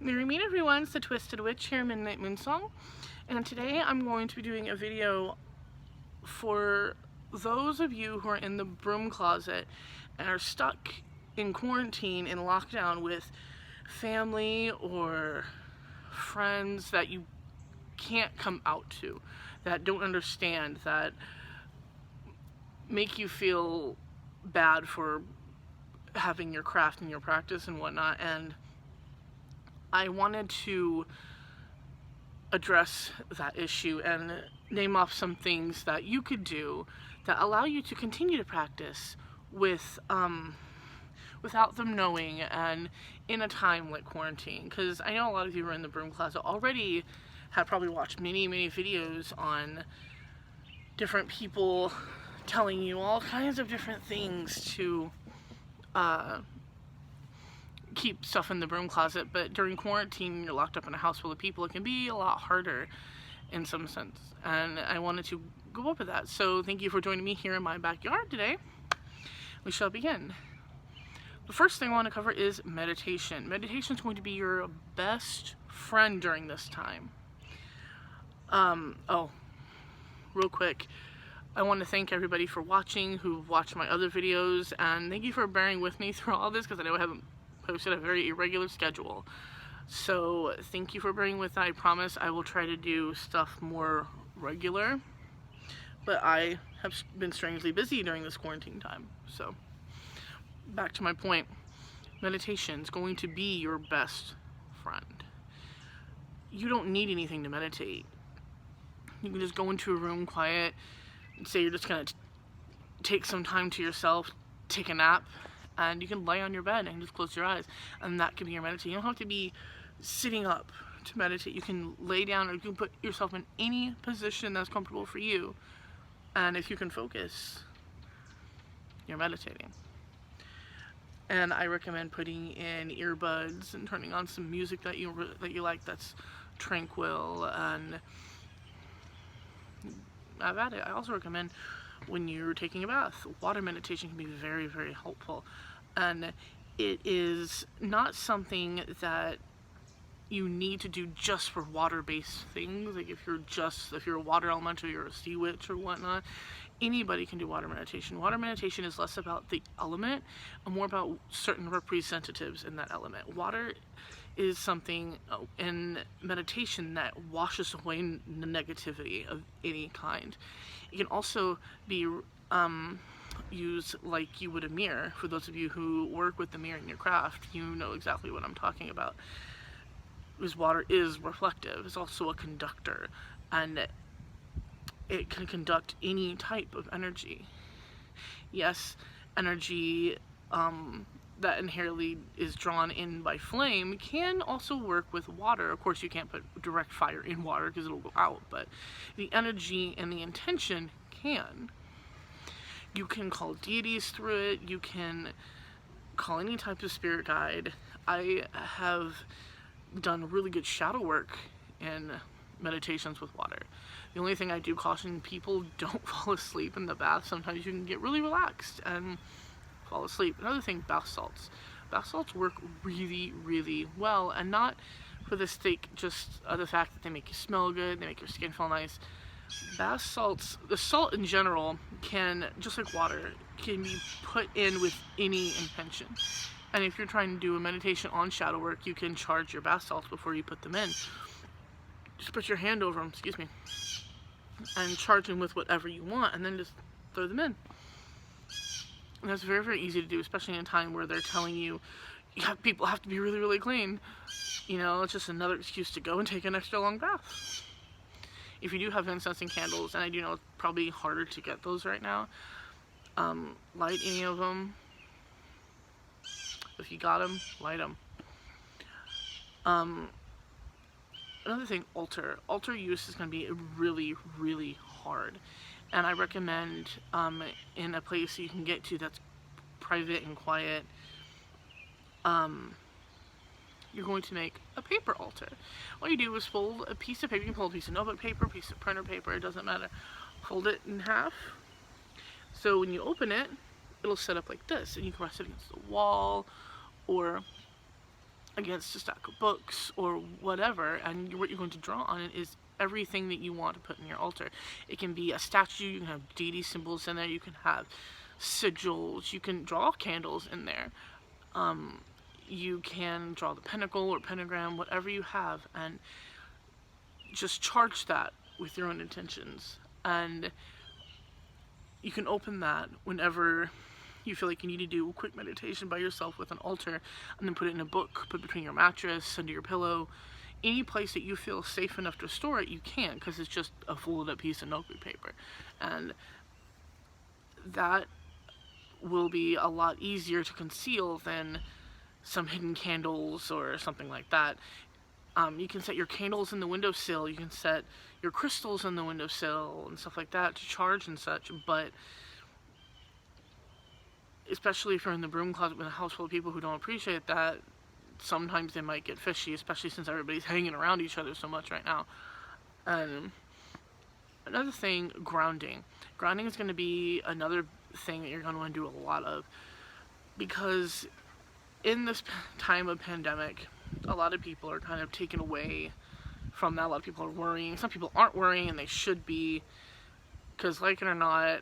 Merry meet everyone, it's the Twisted Witch here, Midnight Moonsong, and today I'm going to be doing a video for those of you who are in the broom closet and are stuck in quarantine in lockdown with family or friends that you can't come out to, that don't understand, that make you feel bad for having your craft and your practice and whatnot. And I wanted to address that issue and name off some things that you could do that allow you to continue to practice with without them knowing, and in a time like quarantine. Because I know a lot of you are in the broom closet already, have probably watched many videos on different people telling you all kinds of different things to keep stuff in the broom closet. But during quarantine, you're locked up in a house full of people, it can be a lot harder in some sense, and I wanted to go over that. So thank you for joining me here in my backyard today. We shall begin. The first thing I want to cover is meditation. Meditation is going to be your best friend during this time. Oh, real quick, I want to thank everybody for watching who've watched my other videos, and thank you for bearing with me through all this, because I know I haven't posted a very irregular schedule. So thank you for bearing with that. I promise I will try to do stuff more regular, but I have been strangely busy during this quarantine time. So back to my point, meditation is going to be your best friend. You don't need anything to meditate. You can just go into a room quiet and say you're just gonna take some time to yourself, take a nap, and you can lay on your bed and just close your eyes, and that can be your meditation. You don't have to be sitting up to meditate. You can lay down, or you can put yourself in any position that's comfortable for you, and if you can focus, you're meditating. And I recommend putting in earbuds and turning on some music that you like, that's tranquil, and have at it. I also recommend, when you're taking a bath, water meditation can be very helpful. And it is not something that you need to do just for water-based things. Like if you're a water elemental, you're a sea witch or whatnot, anybody can do water meditation. Water meditation is less about the element and more about certain representatives in that element. Water is something in meditation that washes away the negativity of any kind. It can also be used like you would a mirror. For those of you who work with the mirror in your craft, you know exactly what I'm talking about. Because water is reflective. It's also a conductor, and it can conduct any type of energy. Yes, energy that inherently is drawn in by flame can also work with water. Of course, you can't put direct fire in water because it'll go out, but the energy and the intention can. You can call deities through it. You can call any type of spirit guide. I have done really good shadow work in meditations with water. The only thing I do caution people, don't fall asleep in the bath. Sometimes you can get really relaxed and fall asleep. Another thing, bath salts. Bath salts work really well, and not for the sake just of the fact that they make you smell good, they make your skin feel nice. Bath salts, the salt in general, can, just like water, can be put in with any intention. And if you're trying to do a meditation on shadow work, you can charge your bath salts before you put them in. Just put your hand over them, and charge them with whatever you want, and then just throw them in. And that's very easy to do, especially in a time where they're telling you, people have to be really clean. You know, it's just another excuse to go and take an extra long bath. If you do have incense and candles, and I do know it's probably harder to get those right now, light any of them. If you got them, light them. Another thing, altar. Altar use is going to be really hard. And I recommend in a place you can get to that's private and quiet, you're going to make a paper altar. All you do is fold a piece of paper. You can fold a piece of notebook paper, a piece of printer paper, it doesn't matter. Fold it in half. So when you open it, it'll set up like this, and you can rest it against the wall, or against a stack of books or whatever, and what you're going to draw on it is everything that you want to put in your altar. It can be a statue, you can have deity symbols in there, you can have sigils, you can draw candles in there. You can draw the pentacle or pentagram, whatever you have, and just charge that with your own intentions. And you can open that whenever you feel like you need to do a quick meditation by yourself with an altar, and then put it in a book, put it between your mattress, under your pillow, any place that you feel safe enough to store it, you can, because it's just a folded up piece of notebook paper. And that will be a lot easier to conceal than some hidden candles or something like that. You can set your candles in the windowsill, you can set your crystals in the windowsill and stuff like that to charge and such, but especially if you're in the broom closet with a house full of people who don't appreciate that, sometimes they might get fishy, especially since everybody's hanging around each other so much right now. Another thing, grounding. Grounding is going to be another thing that you're going to want to do a lot of, because in this time of pandemic, a lot of people are kind of taken away from that. A lot of people are worrying. Some people aren't worrying, and they should be, because like it or not,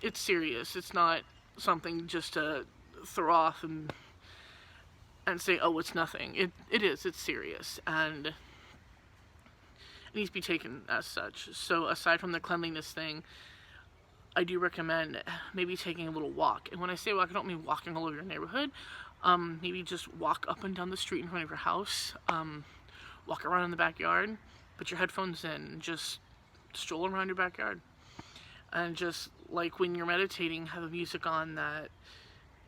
it's serious. It's not something just to throw off and say, oh, it's nothing. It is. It's serious, and it needs to be taken as such. So aside from the cleanliness thing, I do recommend maybe taking a little walk. And when I say walk, I don't mean walking all over your neighborhood. Maybe just walk up and down the street in front of your house. Walk around in the backyard. Put your headphones in and just stroll around your backyard. And just, like when you're meditating, have a music on that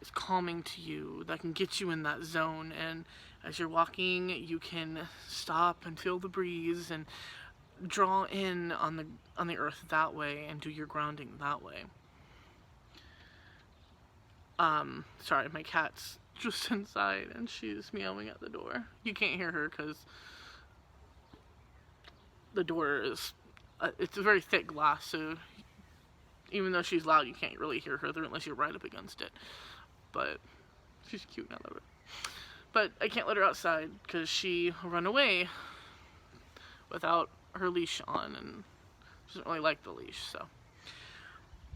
is calming to you, that can get you in that zone. And as you're walking, you can stop and feel the breeze and draw in on the earth that way and do your grounding that way. Sorry, my cat's just inside and she's meowing at the door. You can't hear her because the door is it's a very thick glass, so even though she's loud, you can't really hear her unless you're right up against it. But she's cute and I love her. But I can't let her outside because she will run away without her leash on, and she doesn't really like the leash, so.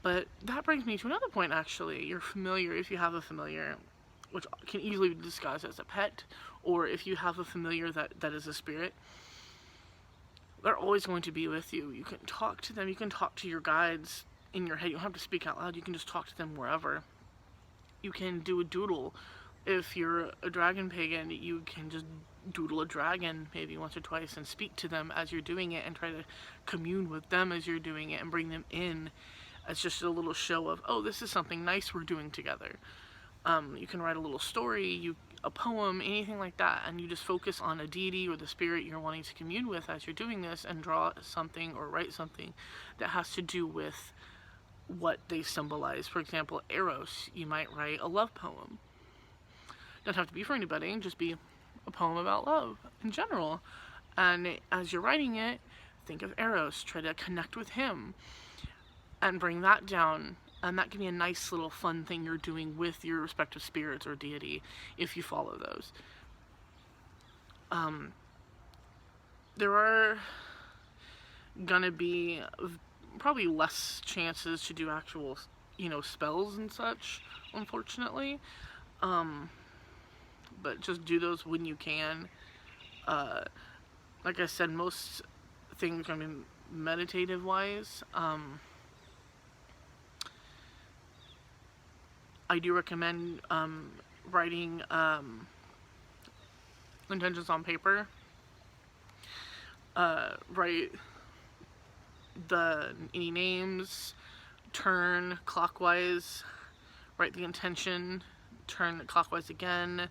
But that brings me to another point, actually. Your familiar, if you have a familiar, which can easily be disguised as a pet, or if you have a familiar that is a spirit, they're always going to be with you. You can talk to them, you can talk to your guides in your head. You don't have to speak out loud, you can just talk to them wherever. You can do a doodle. If you're a dragon pagan, you can just doodle a dragon maybe once or twice and speak to them as you're doing it and try to commune with them as you're doing it and bring them in as just a little show of, oh, this is something nice we're doing together. You can write a little story, a poem, anything like that, and you just focus on a deity or the spirit you're wanting to commune with as you're doing this, and draw something or write something that has to do with what they symbolize. For example, Eros, you might write a love poem. Doesn't have to be for anybody, just be a poem about love in general. And as you're writing it, think of Eros, try to connect with him and bring that down, and that can be a nice little fun thing you're doing with your respective spirits or deity if you follow those. There are gonna be probably less chances to do actual, spells and such, unfortunately. But just do those when you can. Like I said, most things are going to be meditative wise. I do recommend writing intentions on paper. Write any names, turn clockwise, write the intention, turn clockwise again,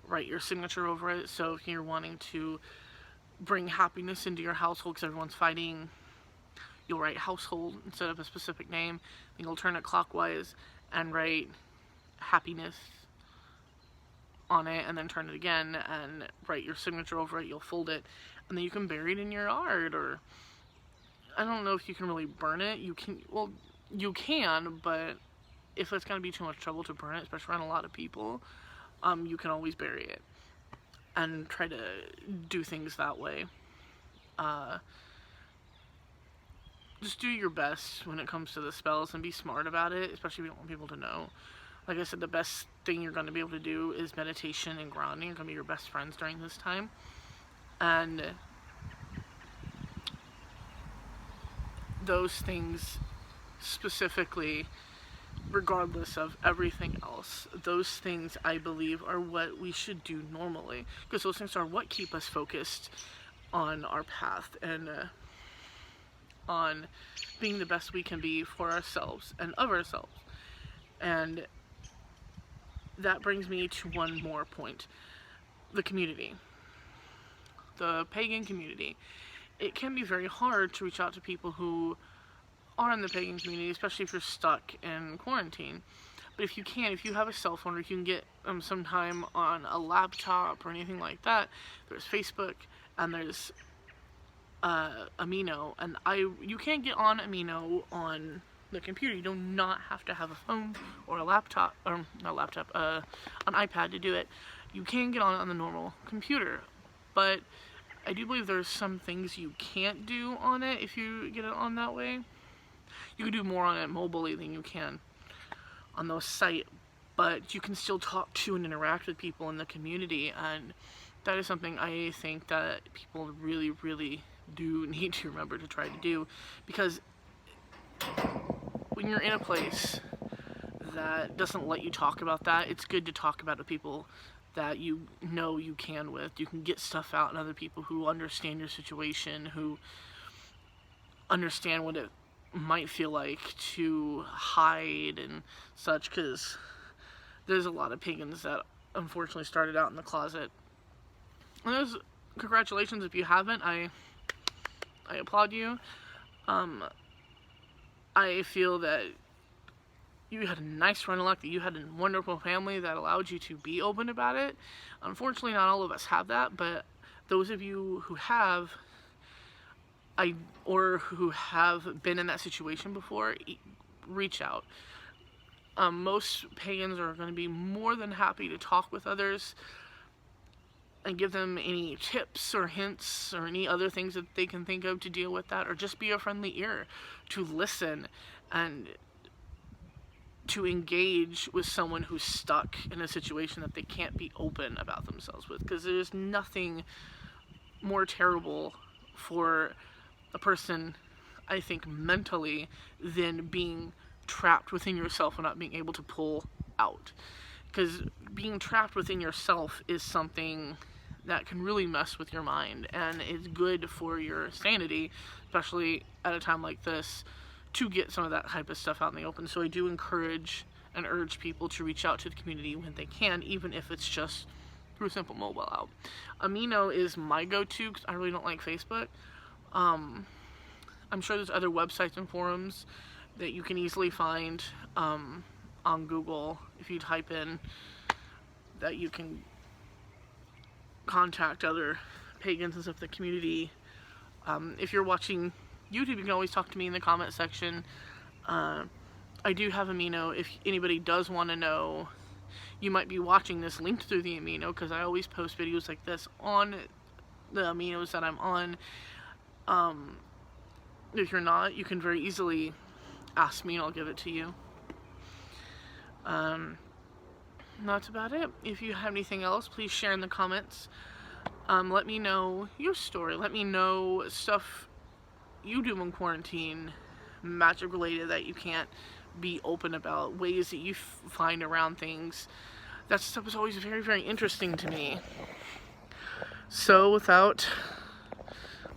write your signature over it. So if you're wanting to bring happiness into your household because everyone's fighting, you'll write household instead of a specific name, then you'll turn it clockwise and write happiness on it, and then turn it again and write your signature over it. You'll fold it, and then you can bury it in your yard, or I don't know if you can really burn it. You can, but if it's going to be too much trouble to burn it, especially around a lot of people, you can always bury it. and try to do things that way. Just do your best when it comes to the spells and be smart about it, especially if you don't want people to know. Like I said, the best thing you're going to be able to do is meditation and grounding. You're going to be your best friends during this time. And those things specifically, regardless of everything else, those things I believe are what we should do normally, because those things are what keep us focused on our path and on being the best we can be for ourselves and of ourselves. And that brings me to one more point: the community, the pagan community. It can be very hard to reach out to people who are in the pagan community, especially if you're stuck in quarantine. But if you can, if you have a cell phone, or if you can get some time on a laptop or anything like that, there's Facebook and there's Amino, and you can get on Amino on the computer. You do not have to have a phone or a laptop, or not laptop, an iPad to do it. You can get on it on the normal computer, but I do believe there's some things you can't do on it if you get it on that way. You can do more on it mobilely than you can on those sites, but you can still talk to and interact with people in the community, and that is something I think that people really, really do need to remember to try to do, because when you're in a place that doesn't let you talk about that, it's good to talk about it with people that you know you can with. You can get stuff out, and other people who understand your situation, who understand what it might feel like to hide and such, because there's a lot of pagans that unfortunately started out in the closet. And there's, congratulations if you haven't. I applaud you. I feel that you had a nice run of luck, that you had a wonderful family that allowed you to be open about it. Unfortunately, not all of us have that, but those of you who have, or who have been in that situation before, reach out. Most pagans are going to be more than happy to talk with others and give them any tips or hints or any other things that they can think of to deal with that, or just be a friendly ear to listen and to engage with someone who's stuck in a situation that they can't be open about themselves with, because there's nothing more terrible for a person, I think, mentally, than being trapped within yourself and not being able to pull out. Because being trapped within yourself is something that can really mess with your mind, and it's good for your sanity, especially at a time like this, to get some of that type of stuff out in the open. So I do encourage and urge people to reach out to the community when they can, even if it's just through a simple mobile app. Amino is my go-to because I really don't like Facebook. I'm sure there's other websites and forums that you can easily find on Google if you type in that you can contact other pagans and stuff, the community. If you're watching YouTube, you can always talk to me in the comment section. I do have Amino if anybody does want to know. You might be watching this linked through the Amino, because I always post videos like this on the Aminos that I'm on. If you're not, you can very easily ask me and I'll give it to you. That's about it. If you have anything else, please share in the comments. Let me know your story. Let me know stuff you do in quarantine, magic related, that you can't be open about, ways that you find around things. That stuff is always very, very interesting to me. So without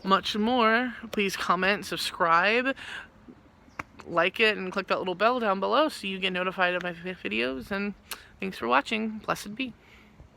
much more, please comment, subscribe, like it, and click that little bell down below so you get notified of my videos. And thanks for watching. Blessed be.